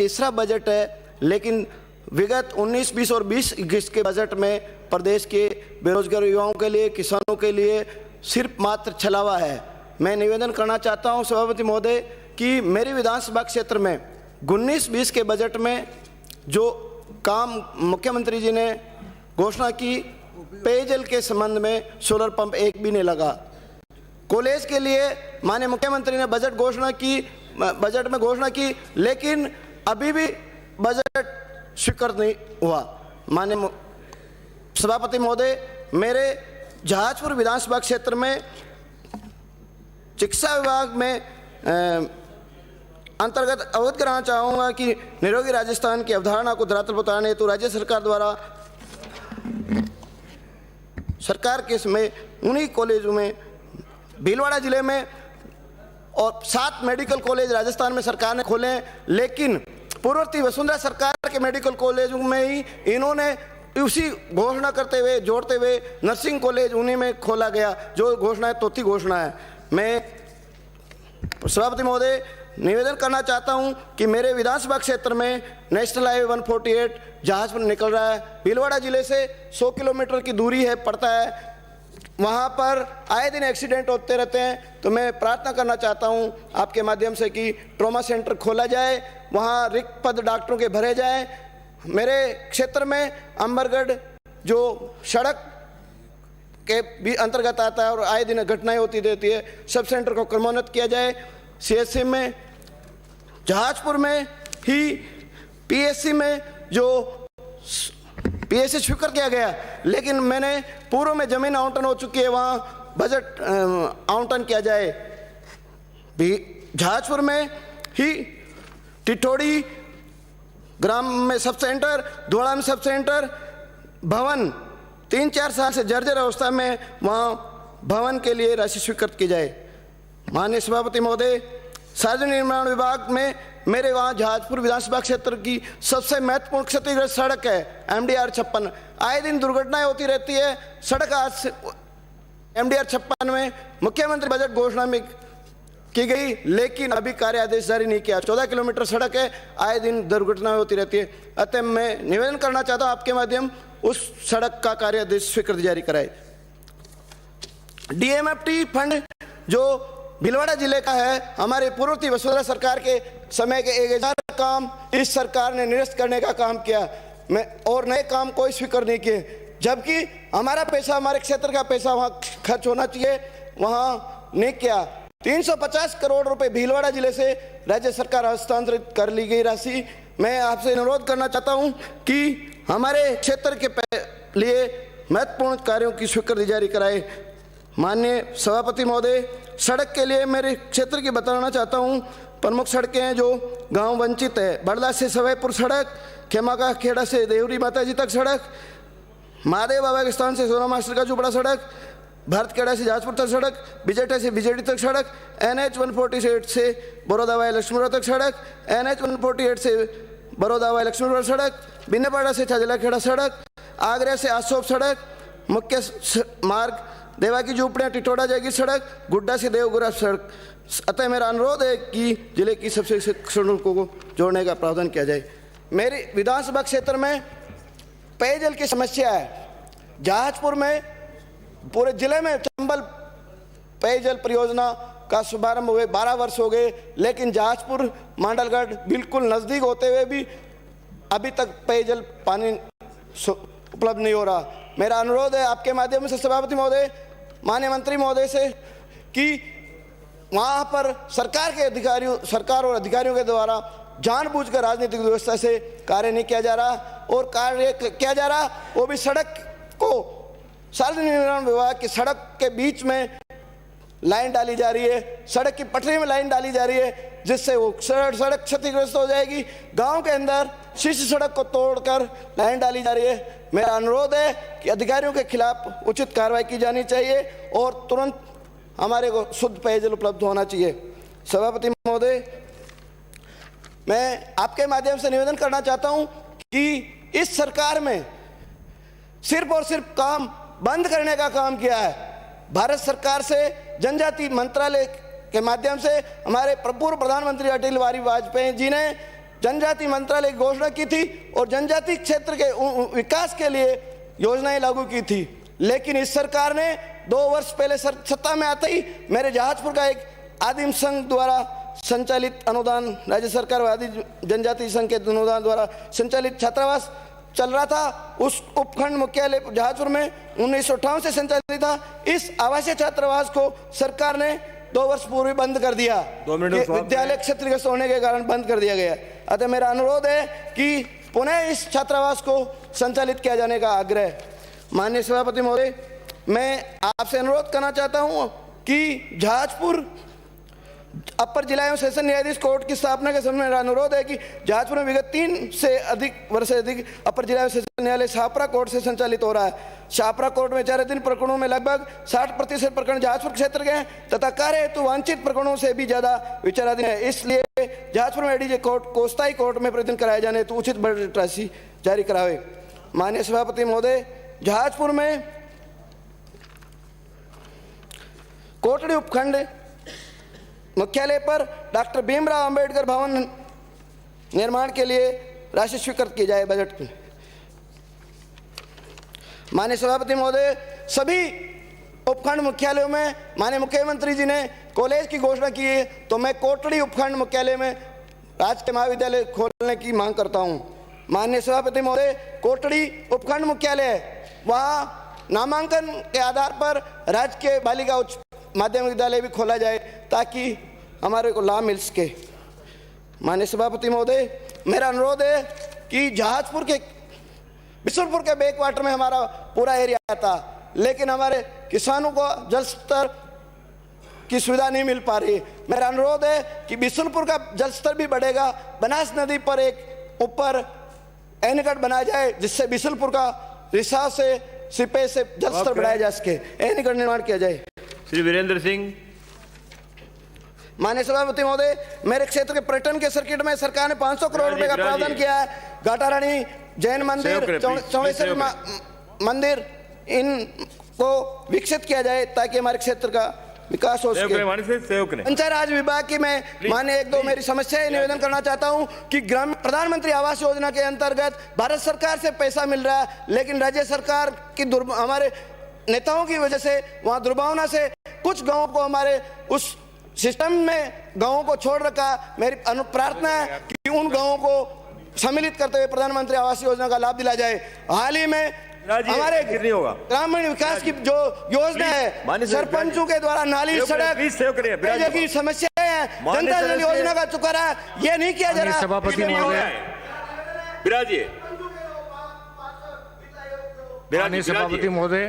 तीसरा बजट है, लेकिन विगत 19, 20 और 20-21 के बजट में प्रदेश के बेरोजगार युवाओं के लिए, किसानों के लिए सिर्फ मात्र छलावा है। मैं निवेदन करना चाहता हूं सभापति महोदय कि मेरी विधानसभा क्षेत्र में 19-20 के बजट में जो काम मुख्यमंत्री जी ने घोषणा की, पेयजल के संबंध में सोलर पंप एक भी नहीं लगा। कॉलेज के लिए माननीय मुख्यमंत्री ने बजट में घोषणा की, लेकिन अभी भी बजट स्वीकृत नहीं हुआ। माननीय सभापति महोदय, मेरे जहाजपुर विधानसभा क्षेत्र में शिक्षा विभाग में अंतर्गत अवगत कराना चाहूँगा कि निरोगी राजस्थान की अवधारणा को धरातल पर उतारने हेतु राज्य सरकार द्वारा सरकार के समय उन्हीं कॉलेजों में भीलवाड़ा जिले में और 7 मेडिकल कॉलेज राजस्थान में सरकार ने खोले, लेकिन पूर्ववर्ती वसुंधरा सरकार के मेडिकल कॉलेजों में ही इन्होंने उसी घोषणा करते हुए, जोड़ते हुए नर्सिंग कॉलेज उन्हीं में खोला गया, जो घोषणा है तोती घोषणा है। मैं सभापति महोदय निवेदन करना चाहता हूं कि मेरे विधानसभा क्षेत्र में नेशनल हाईवे 148 जहाजपुर निकल रहा है, भीलवाड़ा जिले से 100 किलोमीटर की दूरी है पड़ता है, वहाँ पर आए दिन एक्सीडेंट होते रहते हैं। तो मैं प्रार्थना करना चाहता हूँ आपके माध्यम से कि ट्रॉमा सेंटर खोला जाए, वहाँ रिक्त पद डॉक्टरों के भरे जाए। मेरे क्षेत्र में अंबरगढ़ जो सड़क के भी अंतर्गत आता है और आए दिन घटनाएं होती रहती है, सब सेंटर को क्रमोन्नत किया जाए। CHC में, जहाजपुर में ही PSC में जो PSC स्वीकृत किया गया, लेकिन मैंने पूर्व में जमीन आवंटन हो चुकी है, वहाँ बजट आवंटन किया जाए। जहाजपुर में ही टिटोड़ी ग्राम में सब सेंटर, धोड़ा में सब सेंटर, भवन 3-4 साल से जर्जर अवस्था में, वहाँ भवन के लिए राशि स्वीकृत की जाए। माननीय सभापति महोदय, सार्वजनिक निर्माण विभाग में मेरे वहाँ जहाजपुर विधानसभा क्षेत्र की सबसे महत्वपूर्ण क्षतिग्रस्त सड़क है MDR 56। आए दिन दुर्घटनाएं होती रहती है। सड़क आज से MDR 56 में मुख्यमंत्री बजट घोषणा में की गई, लेकिन अभी कार्य आदेश जारी नहीं किया। 14 किलोमीटर सड़क है, आए दिन दुर्घटनाएं होती रहती है। अतः मैं निवेदन करना चाहता हूँ आपके माध्यम उस सड़क का कार्य आदेश स्वीकृति जारी कराए। DMFT फंड जो भीलवाड़ा जिले का है, हमारे पूर्ववर्ती वसुंधरा सरकार के समय के 1000 काम इस सरकार ने निरस्त करने का काम किया, और नए काम कोई स्वीकार नहीं किए, जबकि हमारा पैसा, हमारे क्षेत्र का पैसा वहाँ खर्च होना चाहिए, वहाँ नहीं किया। 350 करोड़ रुपए भीलवाड़ा जिले से राज्य सरकार हस्तांतरित कर ली गई राशि। मैं आपसे अनुरोध करना चाहता हूँ कि हमारे क्षेत्र के लिए महत्वपूर्ण कार्यों की स्वीकृति जारी कराए। माननीय सभापति महोदय, सड़क के लिए मेरे क्षेत्र की बताना चाहता हूँ। प्रमुख सड़कें हैं जो गांव वंचित है, बड़ला से सवैपुर सड़क, खेमा का खेड़ा से देवरी माता जी तक सड़क, महादेव बाबा के स्थान से सोना मास्टर का झुपड़ा सड़क, भारत खेड़ा से जहाजपुर तक सड़क, बिजेटा से BJD तक सड़क, NH 148 से बड़ौदा लक्ष्मीपुर तक सड़क, NH 148 से बड़ौदा लक्ष्मीपुर सड़क, बिन्नेपाड़ा से छाजला खेड़ा सड़क, आगरा से आसोप सड़क, मुख्य मार्ग देवा की झूपड़ियाँ टिटोड़ा जाएगी सड़क, गुड्डा से देवगुरा सड़क। अतः मेरा अनुरोध है कि जिले की सबसे सड़कों को जोड़ने का प्रावधान किया जाए। मेरी विधानसभा क्षेत्र में पेयजल की समस्या है। जहाजपुर में पूरे जिले में चंबल पेयजल परियोजना का शुभारंभ हुए 12 वर्ष हो गए, लेकिन जहाजपुर मांडलगढ़ बिल्कुल नज़दीक होते हुए भी अभी तक पेयजल पानी उपलब्ध नहीं हो रहा। मेरा अनुरोध है आपके माध्यम से सभापति महोदय, माननीय मंत्री महोदय से कि वहाँ पर सरकार और अधिकारियों के द्वारा जानबूझकर राजनीतिक व्यवस्था से कार्य नहीं किया जा रहा, और कार्य किया जा रहा वो भी सड़क को, सार्वजनिक निर्माण विभाग की सड़क के बीच में लाइन डाली जा रही है, सड़क की पटरी में लाइन डाली जा रही है, जिससे वो सड़क क्षतिग्रस्त हो जाएगी। गांव के अंदर शीर्ष सड़क को तोड़कर लाइन डाली जा रही है। मेरा अनुरोध है कि अधिकारियों के खिलाफ उचित कार्रवाई की जानी चाहिए और तुरंत हमारे को शुद्ध पेयजल उपलब्ध होना चाहिए। सभापति महोदय, मैं आपके माध्यम से निवेदन करना चाहता हूं कि इस सरकार में सिर्फ और सिर्फ काम बंद करने का काम किया है। भारत सरकार से जनजाति मंत्रालय के माध्यम से हमारे पूर्व प्रधानमंत्री अटल बिहारी वाजपेयी जी ने जनजाति मंत्रालय की घोषणा की थी और जनजाति क्षेत्र के विकास के लिए योजनाएं लागू की थी। लेकिन इस सरकार ने 2 वर्ष पहले सत्ता में आते ही मेरे जहाजपुर का एक आदिम संघ द्वारा संचालित अनुदान, राज्य सरकार व आदिम जनजाति संघ के अनुदान द्वारा संचालित छात्रावास चल रहा था, उस उपखंड मुख्यालय जहाजपुर में 1958 से संचालित था। इस आवासीय छात्रावास को सरकार ने 2 वर्ष पूर्व बंद कर दिया। विद्यालय क्षतिग्रस्त होने के कारण बंद कर दिया गया। अतः मेरा अनुरोध है कि पुनः इस छात्रावास को संचालित किया जाने का आग्रह। माननीय सभापति महोदय, मैं आपसे अनुरोध करना चाहता हूं कि जहाजपुर अपर जिला एवं सेशन न्यायाधीश कोर्ट की स्थापना के समय मेरा अनुरोध है कि जहाजपुर में विगत 3 से अधिक वर्ष से अधिक अपर जिला एवं सेशन न्यायालय शाहपुरा कोर्ट से संचालित हो रहा है। शाहपुरा कोर्ट में 4 प्रकरणों में लगभग 60% प्रकरण जहाजपुर क्षेत्र के हैं तथा कार्य हेतु वांछित प्रकरणों से भी ज्यादा विचाराधीन है। इसलिए जहाजपुर में एडीजे कोर्ट कोस्ताई कोर्ट में प्रतिदिन कराए जाने हेतु उचित बजट राशि जारी करावे। माननीय सभापति महोदय, जहाजपुर में कोटड़ी उपखंड मुख्यालय पर डॉक्टर भीमराव अंबेडकर भवन निर्माण के लिए राशि स्वीकृत की जाए बजट में। माननीय सभापति महोदय, सभी उपखंड मुख्यालयों में माननीय मुख्यमंत्री जी ने कॉलेज की घोषणा की है, तो मैं कोटड़ी उपखंड मुख्यालय में राजकीय महाविद्यालय खोलने की मांग करता हूं। माननीय सभापति महोदय, कोटड़ी उपखंड मुख्यालय वहाँ नामांकन के आधार पर राजकीय बालिका उच्च माध्यमिक विद्यालय भी खोला जाए ताकि हमारे को लाभ मिल सके। माननीय सभापति महोदय, मेरा अनुरोध है कि जहाजपुर के बिशुनपुर के बैक वाटर में हमारा पूरा एरिया आता, लेकिन हमारे किसानों को जल स्तर की सुविधा नहीं मिल पा रही। मेरा अनुरोध है कि बिशुनपुर का जल स्तर भी बढ़ेगा, बनास नदी पर एक ऊपर एनीकट बनाया जाए जिससे बिशुनपुर का रिसाव से सिपे से जल स्तर बढ़ाया जा सके, एनीकट निर्माण किया जाए। श्री वीरेंद्र सिंह। माननीय सभापति महोदय, मेरे क्षेत्र के पर्यटन के सर्किट में सरकार ने 500 करोड़ रुपए का प्रावधान किया है। घाटारानी जैन मंदिर, चौड़ेश्वरी मंदिर, इनको विकसित किया जाए ताकि हमारे क्षेत्र का विकास हो सके। पंचायत राज विभाग की मैं माननीय 1-2 मेरी समस्याएं निवेदन करना चाहता हूं कि ग्राम प्रधानमंत्री आवास योजना के अंतर्गत भारत सरकार से पैसा मिल रहा है, लेकिन राज्य सरकार की हमारे नेताओं की वजह से वहां दुर्भावना से कुछ गांवों को हमारे उस सिस्टम में गांवों को छोड़ रखा। मेरी प्रार्थना है कि उन गांवों को सम्मिलित करते हुए प्रधानमंत्री आवास योजना का लाभ दिलाया जाए। हाल ही में हमारे ग्रामीण विकास की जो योजना है, सरपंचों के द्वारा नाली, सड़क की समस्याएं हैं, जनता जल योजना का चुकारा ये नहीं किया जा रहा। सभापति महोदय,